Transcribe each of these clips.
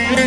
Hi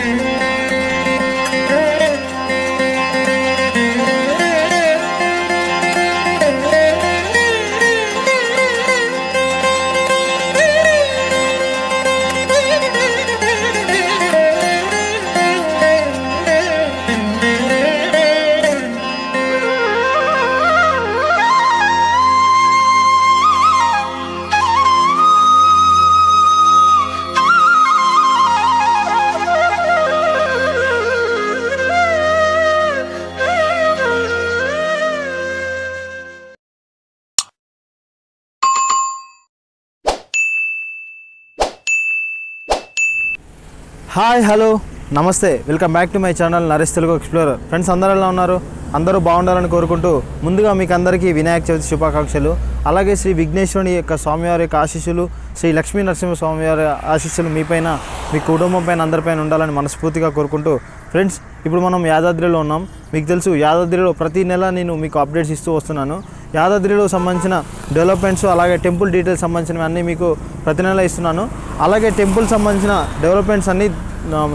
hello నమస్తే welcome back to my channel Naresh Telugu explorer. Friends అందరూ ఎలా ఉన్నారు? అందరూ బాగుండాలని కోరుకుంటూ ముందుగా మీకు అందరికీ వినాయక చవితి శుభాకాంక్షలు. అలాగే శ్రీ విఘ్నేశ్వరుని యొక్క స్వామివారి యొక్క ఆశీస్సులు, శ్రీ లక్ష్మీ నరసింహ స్వామివారి ఆశీస్సులు మీపైన, మీ కుటుంబం పైన, అందరిపైన ఉండాలని మనస్ఫూర్తిగా కోరుకుంటూ ఫ్రెండ్స్ ఇప్పుడు మనం యాదాద్రిలో ఉన్నాం. మీకు తెలుసు యాదాద్రిలో ప్రతి నెల నేను మీకు అప్డేట్స్ ఇస్తూ వస్తున్నాను. యాదాద్రిలో సంబంధించిన డెవలప్మెంట్స్ అలాగే టెంపుల్ డీటెయిల్స్ సంబంధించినవి అన్నీ మీకు ప్రతి నెల ఇస్తున్నాను. అలాగే టెంపుల్ సంబంధించిన డెవలప్మెంట్స్ అన్నీ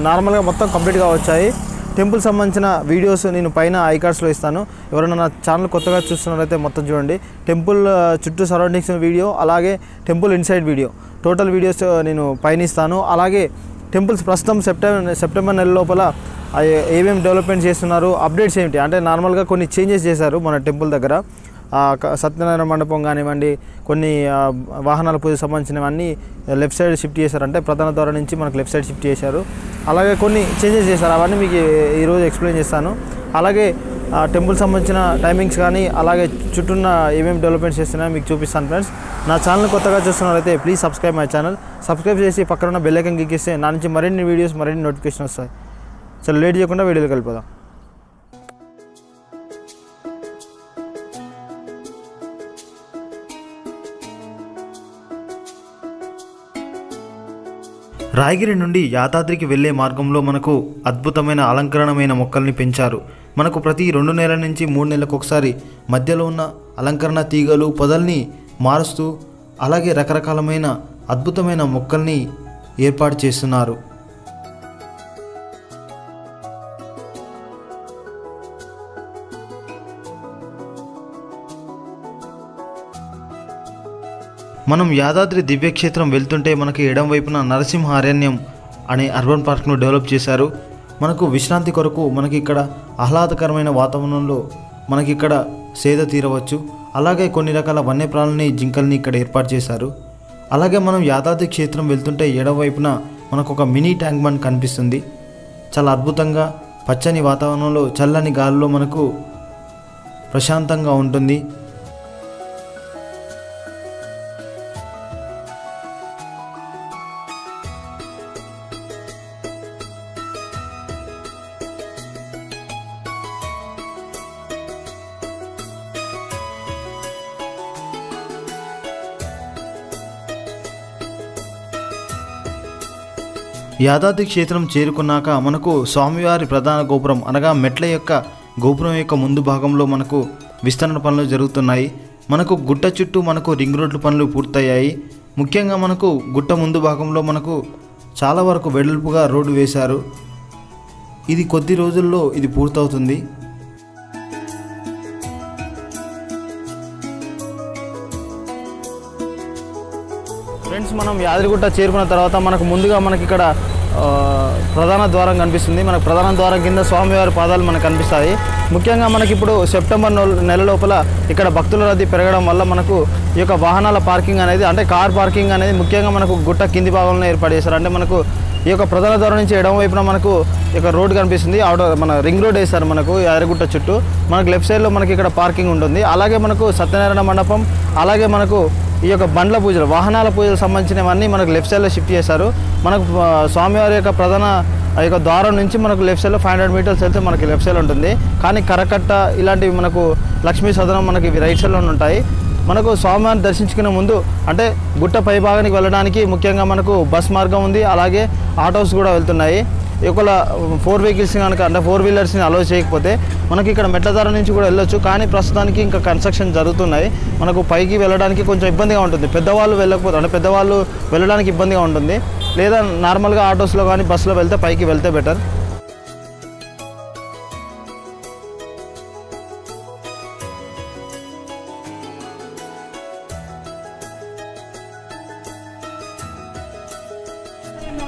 నార్మల్గా మొత్తం కంప్లీట్గా వచ్చాయి. టెంపుల్ సంబంధించిన వీడియోస్ నేను పైన ఐకార్డ్స్లో ఇస్తాను. ఎవరైనా నా ఛానల్ కొత్తగా చూస్తున్నారైతే మొత్తం చూడండి. టెంపుల్ చుట్టూ సరౌండింగ్స్ వీడియో, అలాగే temple inside video, total videos నేను పైన ఇస్తాను. అలాగే టెంపుల్స్ ప్రస్తుతం సెప్టెంబర్ నెల లోపల ఏమేమి డెవలప్మెంట్ చేస్తున్నారు, అప్డేట్స్ ఏంటి అంటే నార్మల్గా కొన్ని చేంజెస్ చేశారు మన టెంపుల్ దగ్గర. సత్యనారాయణ మండపం కానివ్వండి, కొన్ని వాహనాల పూజకు సంబంధించినవన్నీ లెఫ్ట్ సైడ్ షిఫ్ట్ చేశారు, అంటే ప్రధాన ద్వారం నుంచి మనకు లెఫ్ట్ సైడ్ షిఫ్ట్ చేశారు. అలాగే కొన్ని చేంజెస్ చేశారు, అవన్నీ మీకు ఈరోజు ఎక్స్ప్లెయిన్ చేస్తాను. అలాగే టెంపుల్ సంబంధించిన టైమింగ్స్ కానీ, అలాగే చుట్టూన్న ఏమేమి డెవలప్మెంట్స్ చేస్తున్నాయో మీకు చూపిస్తాను. ఫ్రెండ్స్ నా ఛానల్ కొత్తగా చూస్తున్నారైతే please subscribe my channel. Subscribe చేసి పక్కన ఉన్న బెల్ ఐకాన్ క్లిక్ చేస్తే నా నుంచి మరిన్ని వీడియోస్, మరిన్ని నోటిఫికేషన్ వస్తాయి. చలో లేట్ చేయకుండా వీడియోలోకి వెళ్ళిపోదాం. రాయగిరి నుండి యాదాద్రికి వెళ్లే మార్గంలో మనకు అద్భుతమైన అలంకరణమైన మొక్కల్ని పెంచారు. మనకు ప్రతి 2 నెలల నుంచి 3 నెలలకు ఒకసారి మధ్యలో ఉన్న అలంకరణ తీగలు, పొదల్ని మారుస్తూ అలాగే రకరకాలమైన అద్భుతమైన మొక్కల్ని ఏర్పాటు చేస్తున్నారు. మనం యాదాద్రి దివ్యక్షేత్రం వెళ్తుంటే మనకి ఎడం వైపున నరసింహ అరణ్యం అనే అర్బన్ పార్క్ను డెవలప్ చేశారు. మనకు విశ్రాంతి కొరకు మనకి ఇక్కడ ఆహ్లాదకరమైన వాతావరణంలో మనకి ఇక్కడ సేద తీరవచ్చు. అలాగే కొన్ని రకాల వన్యప్రాణుల్ని, జింకల్ని ఇక్కడ ఏర్పాటు చేశారు. అలాగే మనం యాదాద్రి క్షేత్రం వెళ్తుంటే ఎడం వైపున మనకు ఒక మినీ ట్యాంక్ బండ్ కనిపిస్తుంది. చాలా అద్భుతంగా పచ్చని వాతావరణంలో, చల్లని గాలిలో మనకు ప్రశాంతంగా ఉంటుంది. యాదాద్రి క్షేత్రం చేరుకున్నాక మనకు స్వామివారి ప్రధాన గోపురం అనగా మెట్ల యొక్క గోపురం యొక్క ముందు భాగంలో మనకు విస్తరణ పనులు జరుగుతున్నాయి. మనకు గుట్ట చుట్టూ మనకు రింగ్ రోడ్ల పనులు పూర్తయ్యాయి. ముఖ్యంగా మనకు గుట్ట ముందు భాగంలో మనకు చాలా వరకు వెడల్పుగా రోడ్డు వేశారు. ఇది కొద్ది రోజుల్లో ఇది పూర్తవుతుంది. ఫ్రెండ్స్ మనం యాదగిరిగుట్ట చేరుకున్న తర్వాత మనకు ముందుగా మనకి ఇక్కడ ప్రధాన ద్వారం కనిపిస్తుంది. మనకు ప్రధాన ద్వారం కింద స్వామివారి పాదాలు మనకు కనిపిస్తాయి. ముఖ్యంగా మనకి ఇప్పుడు సెప్టెంబర్ నెల లోపల ఇక్కడ భక్తుల రద్దీ పెరగడం వల్ల మనకు ఈ యొక్క వాహనాల పార్కింగ్ అనేది, అంటే కార్ పార్కింగ్ అనేది ముఖ్యంగా మనకు గుట్ట కింది భాగంలో ఏర్పాటు చేశారు. అంటే మనకు ఈ యొక్క ప్రధాన ద్వారం నుంచి ఎడమ వైపున మనకు ఇక రోడ్ కనిపిస్తుంది. మన రింగ్ రోడ్ వేస్తారు మనకు యాదగిరిగుట్ట చుట్టూ. మనకు లెఫ్ట్ సైడ్లో మనకి ఇక్కడ పార్కింగ్ ఉంటుంది. అలాగే మనకు సత్యనారాయణ మండపం, అలాగే మనకు ఈ యొక్క బండ్ల పూజలు, వాహనాల పూజలకు సంబంధించినవన్నీ మనకు లెఫ్ట్ సైడ్లో షిఫ్ట్ చేశారు. మనకు స్వామివారి యొక్క ప్రధాన యొక్క ద్వారం నుంచి మనకు లెఫ్ట్ సైడ్లో 500 మీటర్స్ వెళ్తే మనకి లెఫ్ట్ సైడ్ ఉంటుంది. కానీ కరకట్ట ఇలాంటివి మనకు లక్ష్మీ సదనం మనకి రైట్ సైడ్లో ఉంటాయి. మనకు స్వామివారిని దర్శించుకునే ముందు అంటే గుట్ట పై భాగానికి వెళ్ళడానికి ముఖ్యంగా మనకు బస్ మార్గం ఉంది, అలాగే ఆటోస్ కూడా వెళ్తున్నాయి. ఒకవేళ 4 వెహికల్స్ కనుక అంటే 4 వీలర్స్ని అలో చేయకపోతే మనకి ఇక్కడ మెట్ల దారి నుంచి కూడా వెళ్ళొచ్చు. కానీ ప్రస్తుతానికి ఇంకా కన్స్ట్రక్షన్ జరుగుతున్నాయి. మనకు పైకి వెళ్ళడానికి కొంచెం ఇబ్బందిగా ఉంటుంది. పెద్దవాళ్ళు వెళ్ళకపోతే అంటే పెద్దవాళ్ళు వెళ్ళడానికి ఇబ్బందిగా ఉంటుంది. లేదా నార్మల్గా ఆటోస్లో కానీ బస్సులో వెళ్తే పైకి వెళ్తే బెటర్.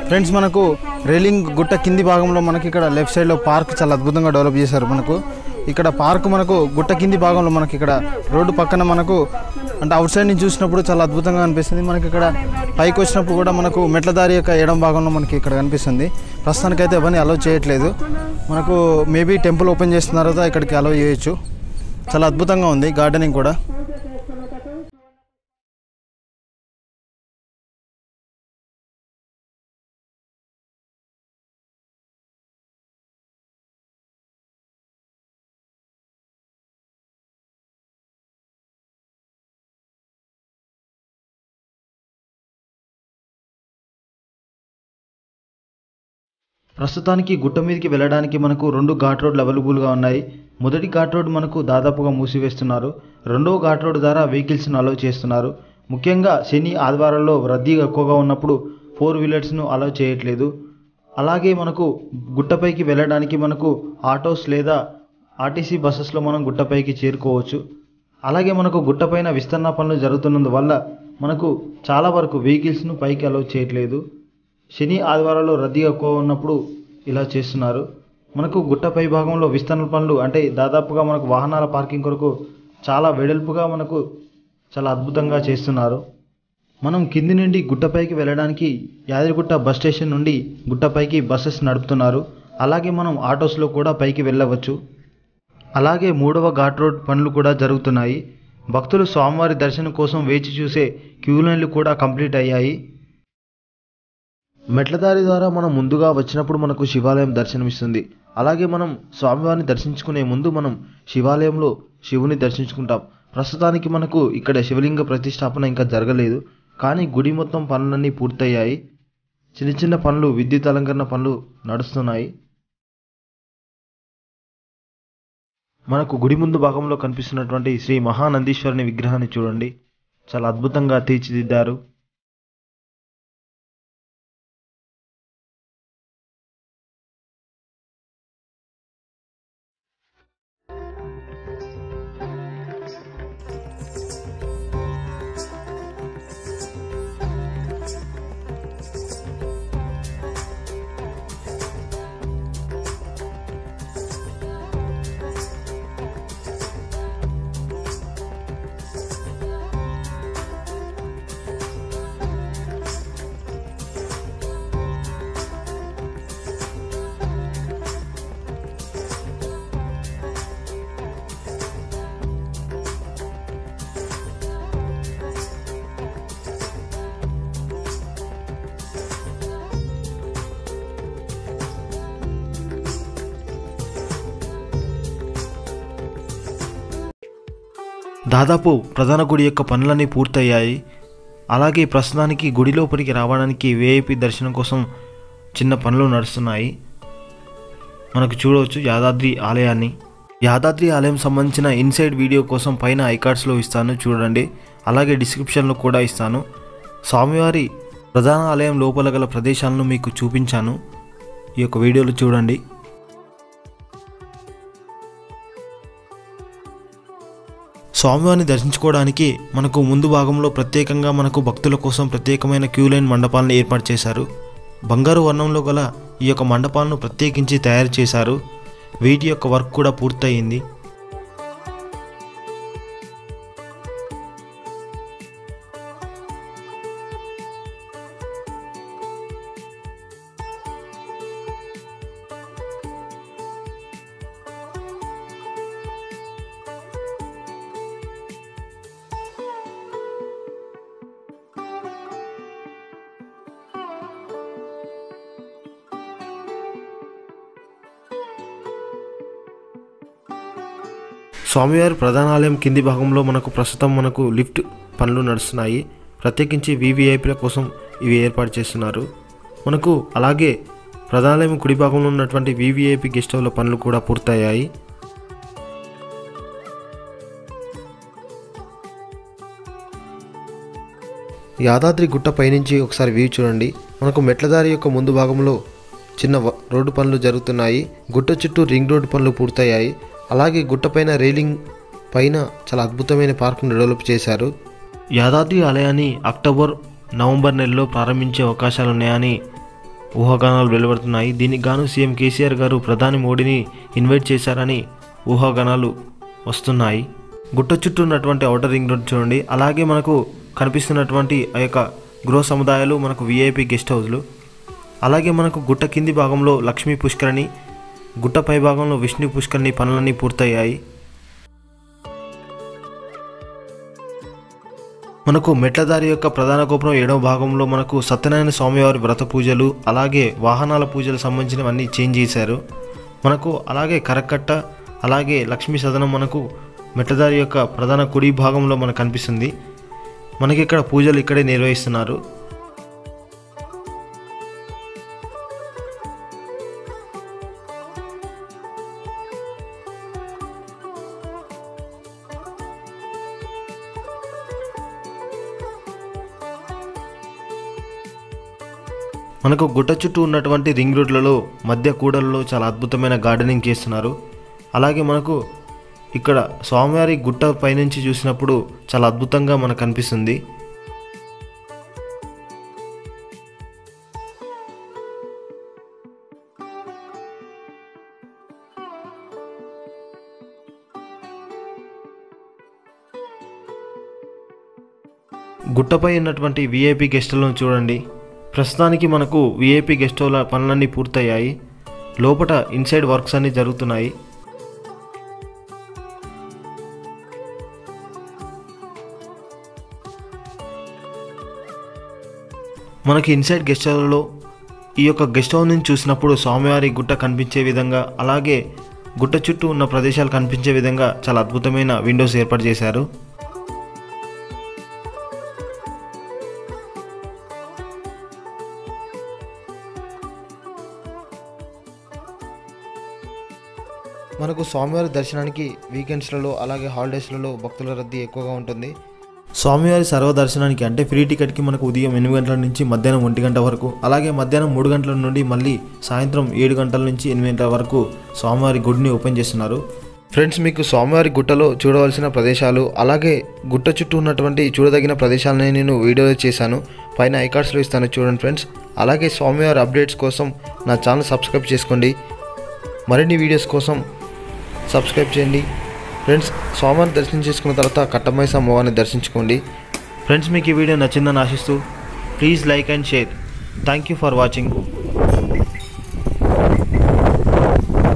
ఫ్రెండ్స్, మనకు రైలింగ్ గుట్ట కింది భాగంలో మనకి ఇక్కడ లెఫ్ట్ సైడ్లో పార్క్ చాలా అద్భుతంగా డెవలప్ చేశారు. మనకు ఇక్కడ పార్క్ మనకు గుట్ట కింది భాగంలో మనకి ఇక్కడ రోడ్డు పక్కన మనకు అంటే అవుట్ సైడ్ నుంచి చూసినప్పుడు చాలా అద్భుతంగా అనిపిస్తుంది. మనకి ఇక్కడ పైకి వచ్చినప్పుడు కూడా మనకు మెట్ల దారి యొక్క ఎడం భాగంలో మనకి ఇక్కడ కనిపిస్తుంది. ప్రస్తుతానికైతే ఎవరిని అలౌ చేయట్లేదు. మనకు మేబీ టెంపుల్ ఓపెన్ చేసిన తర్వాత ఇక్కడికి అలౌ చేయొచ్చు. చాలా అద్భుతంగా ఉంది గార్డెనింగ్ కూడా. ప్రస్తుతానికి గుట్ట మీదకి వెళ్ళడానికి మనకు 2 ఘాట్ రోడ్లు అవైలబుల్గా ఉన్నాయి. మొదటి ఘాట్ రోడ్ మనకు దాదాపుగా మూసివేస్తున్నారు. రెండవ ఘాట్ రోడ్ ద్వారా వెహికల్స్ను అలౌ చేస్తున్నారు. ముఖ్యంగా శని ఆదివారాల్లో రద్దీ ఎక్కువగా ఉన్నప్పుడు 4 వీలర్స్ను అలౌ చేయట్లేదు. అలాగే మనకు గుట్టపైకి వెళ్ళడానికి మనకు ఆటోస్ లేదా ఆర్టీసీ బస్సెస్లో మనం గుట్టపైకి చేరుకోవచ్చు. అలాగే మనకు గుట్టపైన విస్తరణ పనులు జరుగుతున్నందువల్ల మనకు చాలా వరకు వెహికల్స్ను పైకి అలౌ చేయట్లేదు. శని ఆదివారాల్లో రద్దీ ఎక్కువ ఉన్నప్పుడు ఇలా చేస్తున్నారు. మనకు గుట్టపై భాగంలో విస్తరణ పనులు అంటే దాదాపుగా మనకు వాహనాల పార్కింగ్ కొరకు చాలా వెడల్పుగా మనకు చాలా అద్భుతంగా చేస్తున్నారు. మనం కింది నుండి గుట్టపైకి వెళ్ళడానికి యాదగిరిగుట్ట బస్ స్టేషన్ నుండి గుట్టపైకి బస్సెస్ నడుపుతున్నారు. అలాగే మనం ఆటోస్లో కూడా పైకి వెళ్ళవచ్చు. అలాగే 3వ ఘాట్ రోడ్ పనులు కూడా జరుగుతున్నాయి. భక్తులు స్వామివారి దర్శనం కోసం వేచి చూసే క్యూ లైన్లు కూడా కంప్లీట్ అయ్యాయి. మెట్లదారి ద్వారా మనం ముందుగా వచ్చినప్పుడు మనకు శివాలయం దర్శనమిస్తుంది. అలాగే మనం స్వామివారిని దర్శించుకునే ముందు మనం శివాలయంలో శివుని దర్శించుకుంటాం. ప్రస్తుతానికి మనకు ఇక్కడ శివలింగ ప్రతిష్టాపన ఇంకా జరగలేదు, కానీ గుడి మొత్తం పనులన్నీ పూర్తయ్యాయి. చిన్న చిన్న పనులు, విద్యుత్ అలంకరణ పనులు నడుస్తున్నాయి. మనకు గుడి ముందు భాగంలో కనిపిస్తున్నటువంటి శ్రీ మహానందీశ్వరుని విగ్రహాన్ని చూడండి, చాలా అద్భుతంగా తీర్చిదిద్దారు. దాదాపు ప్రధాన గుడి యొక్క పనులన్నీ పూర్తయ్యాయి. అలాగే ప్రస్తుతానికి గుడి లోపలికి రావడానికి విఐపి దర్శనం కోసం చిన్న పనులు నడుస్తున్నాయి. మనకు చూడవచ్చు యాదాద్రి ఆలయాన్ని. యాదాద్రి ఆలయం సంబంధించిన ఇన్సైడ్ వీడియో కోసం పైన ఐకార్డ్స్లో ఇస్తాను, చూడండి. అలాగే డిస్క్రిప్షన్లో కూడా ఇస్తాను. స్వామివారి ప్రధాన ఆలయం లోపల గల ప్రదేశాలను మీకు చూపించాను, ఈ యొక్క వీడియోలో చూడండి. స్వామివారిని దర్శించుకోవడానికి మనకు ముందు భాగంలో ప్రత్యేకంగా మనకు భక్తుల కోసం ప్రత్యేకమైన క్యూ లైన్ మండపాలను ఏర్పాటు చేశారు. బంగారు వర్ణంలో గల ఈ యొక్క మండపాలను ప్రత్యేకించి తయారు చేశారు. వీటి యొక్క వర్క్ కూడా పూర్తయింది. స్వామివారి ప్రధానాలయం కింది భాగంలో మనకు లిఫ్ట్ పనులు నడుస్తున్నాయి. ప్రత్యేకించి వివిఐపీల కోసం ఇవి ఏర్పాటు చేస్తున్నారు. మనకు అలాగే ప్రధానాలయం కుడి భాగంలో ఉన్నటువంటి వివిఐపీ గెస్ట్ హౌస్ల పనులు కూడా పూర్తయ్యాయి. యాదాద్రి గుట్ట పైనుంచి ఒకసారి వ్యూ చూడండి. మనకు మెట్లదారి యొక్క ముందు భాగంలో చిన్న రోడ్డు పనులు జరుగుతున్నాయి. గుట్ట చుట్టూ రింగ్ రోడ్డు పనులు పూర్తయ్యాయి. అలాగే గుట్టపైన రైలింగ్ పైన చాలా అద్భుతమైన పార్కును డెవలప్ చేశారు. యాదాద్రి ఆలయాన్ని అక్టోబర్ నవంబర్ నెలలో ప్రారంభించే అవకాశాలు ఉన్నాయని ఊహాగానాలు వెలువడుతున్నాయి. దీనికి గాను సీఎం కేసీఆర్ గారు ప్రధాని మోడీని ఇన్వైట్ చేశారని ఊహాగానాలు వస్తున్నాయి. గుట్ట చుట్టూ ఉన్నటువంటి ఔటర్ రింగ్ రోడ్ చూడండి. అలాగే మనకు కనిపిస్తున్నటువంటి ఆ యొక్క గృహ సముదాయాలు మనకు విఐపి గెస్ట్ హౌస్లు. అలాగే మనకు గుట్ట కింది భాగంలో లక్ష్మీ పుష్కరిణి, గుట్ట పై భాగంలో విష్ణు పుష్కరిణి పనులన్నీ పూర్తయ్యాయి. మనకు మెట్లదారి యొక్క ప్రధాన గోపురం 7వ భాగంలో మనకు సత్యనారాయణ స్వామివారి వ్రత పూజలు, అలాగే వాహనాల పూజలు సంబంధించినవన్నీ చేంజ్ చేశారు. మనకు అలాగే కరకట్ట, అలాగే లక్ష్మీ సదనం మనకు మెట్లదారి యొక్క ప్రధాన కుడి భాగంలో మనకు కనిపిస్తుంది. మనకి ఇక్కడ పూజలు ఇక్కడే నిర్వహిస్తున్నారు. మనకు గుట్ట చుట్టూ ఉన్నటువంటి రింగ్ రోడ్లలో మధ్య కూడలలో చాలా అద్భుతమైన గార్డెనింగ్ చేస్తున్నారు. అలాగే మనకు ఇక్కడ స్వామివారి గుట్ట పైనుంచి చూసినప్పుడు చాలా అద్భుతంగా మనకు కనిపిస్తుంది. గుట్టపై ఉన్నటువంటి విఐపి గెస్ట్ హౌస్లను చూడండి. ప్రస్తుతానికి మనకు విఐపి గెస్ట్ హౌస్ల పనులన్నీ పూర్తయ్యాయి. లోపల ఇన్సైడ్ వర్క్స్ అన్నీ జరుగుతున్నాయి. మనకి ఇన్సైడ్ గెస్ట్ హౌస్లో ఈ యొక్క గెస్ట్ హౌస్ నుంచి చూసినప్పుడు స్వామివారి గుట్ట కనిపించే విధంగా, అలాగే గుట్ట చుట్టూ ఉన్న ప్రదేశాలు కనిపించే విధంగా చాలా అద్భుతమైన విండోస్ ఏర్పాటు చేశారు. మనకు స్వామివారి దర్శనానికి వీకెండ్స్లలో అలాగే హాలిడేస్లలో భక్తుల రద్దీ ఎక్కువగా ఉంటుంది. స్వామివారి సర్వదర్శనానికి అంటే ఫ్రీ టికెట్కి మనకు ఉదయం 8 గంటల నుంచి మధ్యాహ్నం 1 గంట వరకు, అలాగే మధ్యాహ్నం 3 గంటల నుండి మళ్ళీ సాయంత్రం 7 గంటల నుంచి 8 గంటల వరకు స్వామివారి గుడిని ఓపెన్ చేస్తున్నారు. ఫ్రెండ్స్, మీకు స్వామివారి గుట్టలో చూడవలసిన ప్రదేశాలు, అలాగే గుట్ట చుట్టూ ఉన్నటువంటి చూడదగిన ప్రదేశాలని నేను వీడియోలో చేశాను. పైన ఐకార్డ్స్లో ఇస్తాను చూడండి ఫ్రెండ్స్. అలాగే స్వామివారి అప్డేట్స్ కోసం నా ఛానల్ సబ్స్క్రైబ్ చేసుకోండి. మరిన్ని వీడియోస్ కోసం సబ్స్క్రైబ్ చేయండి. ఫ్రెండ్స్, స్వామివారిని దర్శనం చేసుకున్న తర్వాత కట్టమైసా అమ్మవారిని దర్శించుకోండి. ఫ్రెండ్స్, మీకు ఈ వీడియో నచ్చిందని ఆశిస్తూ please like and share. Thank you for watching.